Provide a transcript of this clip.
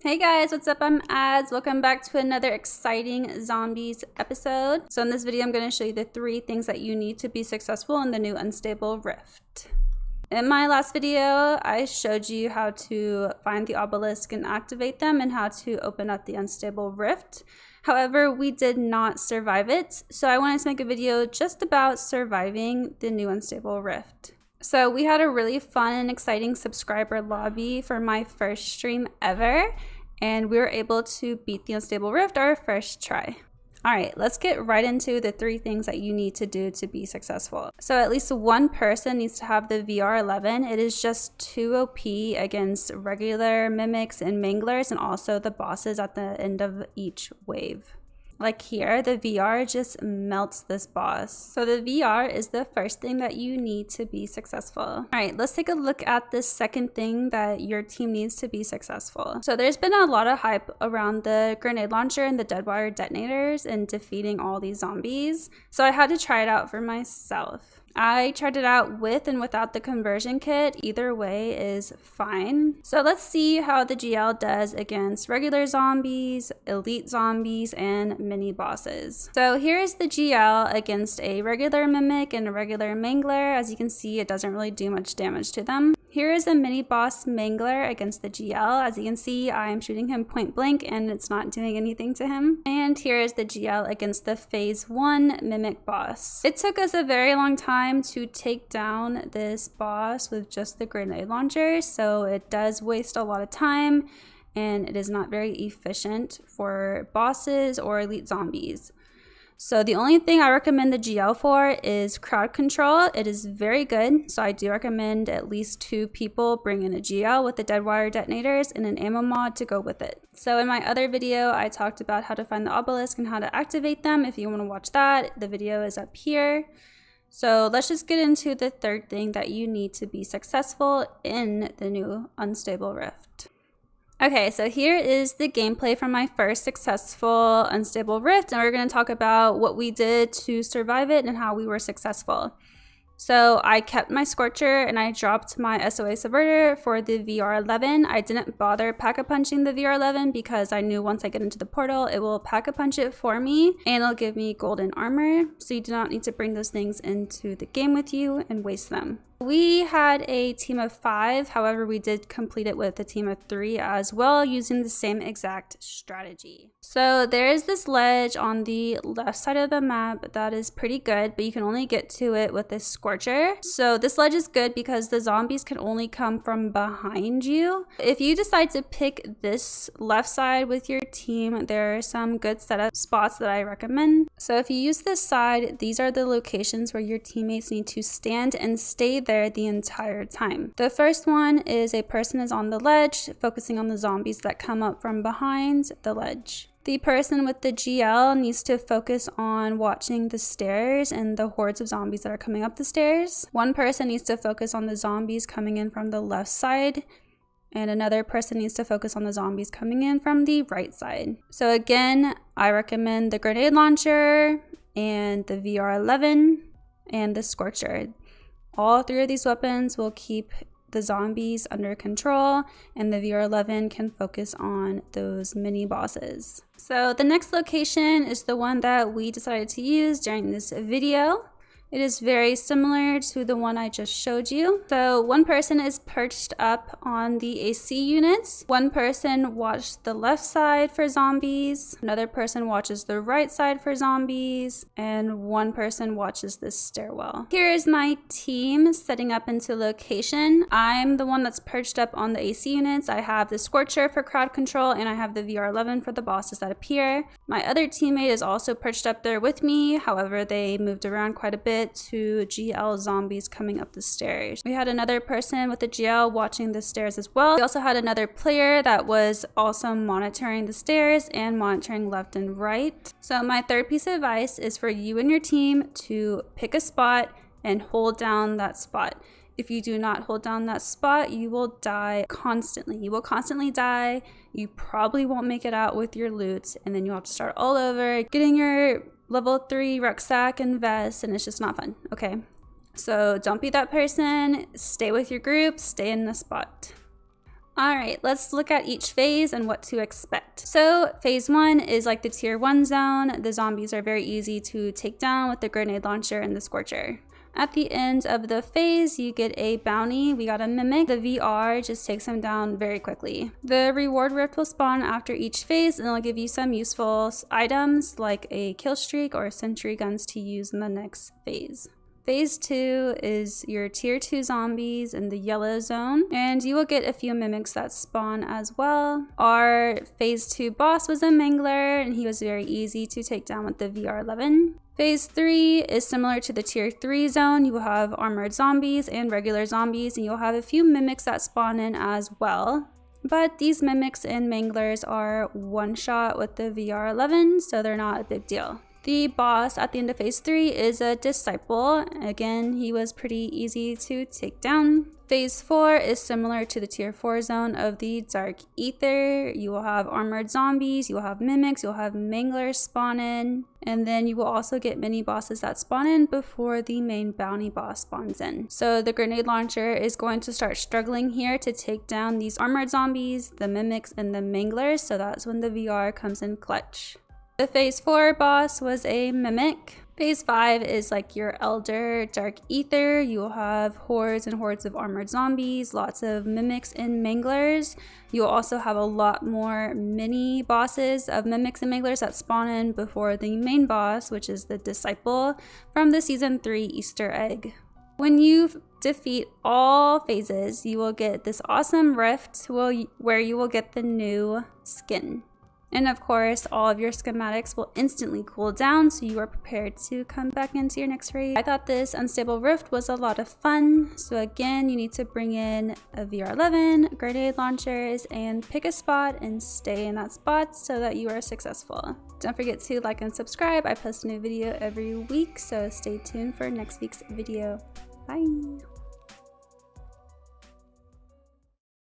Hey guys, what's up? I'm Ads. Welcome back to another exciting zombies episode. So in this video, I'm going to show you the 3 things that you need to be successful in the new Unstable Rift. In my last video, I showed you how to find the obelisk and activate them and how to open up the Unstable Rift. However, we did not survive it, so I wanted to make a video just about surviving the new Unstable Rift. So we had a really fun and exciting subscriber lobby for my first stream ever, and we were able to beat the Unstable Rift our first try. Alright, let's get right into the 3 things that you need to do to be successful. So at least one person needs to have the VR11. It is just too OP against regular mimics and manglers and also the bosses at the end of each wave. Like here, the VR just melts this boss. So the VR is the first thing that you need to be successful. All right, let's take a look at the second thing that your team needs to be successful. So there's been a lot of hype around the grenade launcher and the dead wire detonators and defeating all these zombies. So I had to try it out for myself. I tried it out with and without the conversion kit. Either way is fine. So let's see how the GL does against regular zombies, elite zombies, and mini bosses. So here's the GL against a regular mimic and a regular mangler. As you can see, it doesn't really do much damage to them. Here is a mini boss mangler against the GL. As you can see, I'm shooting him point blank and it's not doing anything to him. And here is the GL against the phase 1 mimic boss. It took us a very long time to take down this boss with just the grenade launcher, so it does waste a lot of time and it is not very efficient for bosses or elite zombies. So the only thing I recommend the GL for is crowd control. It is very good, so I do recommend at least 2 people bring in a GL with the dead wire detonators and an ammo mod to go with it. So in my other video, I talked about how to find the obelisk and how to activate them. If you want to watch that, the video is up here. So let's just get into the third thing that you need to be successful in the new Unstable Rift. Okay, so here is the gameplay from my first successful Unstable Rift, and we're going to talk about what we did to survive it and how we were successful. So I kept my Scorcher and I dropped my SOA Subverter for the VR11. I didn't bother pack-a-punching the VR11 because I knew once I get into the portal, it will pack-a-punch it for me and it'll give me golden armor. So you do not need to bring those things into the game with you and waste them. We had a team of 5, however, we did complete it with a team of 3 as well, using the same exact strategy. So there is this ledge on the left side of the map that is pretty good, but you can only get to it with this Scorcher. So this ledge is good because the zombies can only come from behind you. If you decide to pick this left side with your team, there are some good setup spots that I recommend. So if you use this side, these are the locations where your teammates need to stand and stay there the entire time. The first one is a person is on the ledge, focusing on the zombies that come up from behind the ledge. The person with the GL needs to focus on watching the stairs and the hordes of zombies that are coming up the stairs. One person needs to focus on the zombies coming in from the left side, and another person needs to focus on the zombies coming in from the right side. So again, I recommend the grenade launcher and the VR11 and the Scorcher. All 3 of these weapons will keep the zombies under control, and the VR11 can focus on those mini bosses. So the next location is the one that we decided to use during this video. It is very similar to the one I just showed you. So one person is perched up on the AC units. One person watched the left side for zombies. Another person watches the right side for zombies. And one person watches this stairwell. Here is my team setting up into location. I'm the one that's perched up on the AC units. I have the Scorcher for crowd control and I have the VR11 for the bosses that appear. My other teammate is also perched up there with me. However, they moved around quite a bit to GL zombies coming up the stairs. We had another person with the GL watching the stairs as well. We also had another player that was also monitoring the stairs and monitoring left and right. So my third piece of advice is for you and your team to pick a spot and hold down that spot. If you do not hold down that spot, you will die constantly. You will constantly die. You probably won't make it out with your loot, and then you'll have to start all over, getting your level 3 rucksack and vest, and it's just not fun. Okay, so don't be that person. Stay with your group, stay in the spot. Alright, let's look at each phase and what to expect. So phase 1 is like the tier 1 zone. The zombies are very easy to take down with the grenade launcher and the scorcher. At the end of the phase, you get a bounty. We got a mimic. The VR just takes him down very quickly. The reward rift will spawn after each phase, and it'll give you some useful items like a kill streak or sentry guns to use in the next phase. Phase 2 is your tier 2 zombies in the yellow zone, and you will get a few mimics that spawn as well. Our phase 2 boss was a mangler, and he was very easy to take down with the VR11. Phase 3 is similar to the tier 3 zone. You will have armored zombies and regular zombies, and you'll have a few mimics that spawn in as well. But these mimics and manglers are one shot with the VR11, so they're not a big deal. The boss at the end of phase 3 is a disciple. Again, he was pretty easy to take down. Phase 4 is similar to the tier 4 zone of the dark ether. You will have armored zombies, you will have mimics, you'll have manglers spawn in, and then you will also get mini bosses that spawn in before the main bounty boss spawns in. So the grenade launcher is going to start struggling here to take down these armored zombies, the mimics, and the manglers, so that's when the VR comes in clutch. The phase 4 boss was a mimic. Phase 5 is like your elder dark ether. You will have hordes and hordes of armored zombies, lots of mimics and manglers. You will also have a lot more mini bosses of mimics and manglers that spawn in before the main boss, which is the disciple from the season 3 Easter egg. When you defeat all phases, you will get this awesome rift where you will get the new skin. And of course, all of your schematics will instantly cool down, so you are prepared to come back into your next raid. I thought this unstable rift was a lot of fun. So again, you need to bring in a VR11, grenade launchers, and pick a spot and stay in that spot so that you are successful. Don't forget to like and subscribe. I post a new video every week, so stay tuned for next week's video. Bye!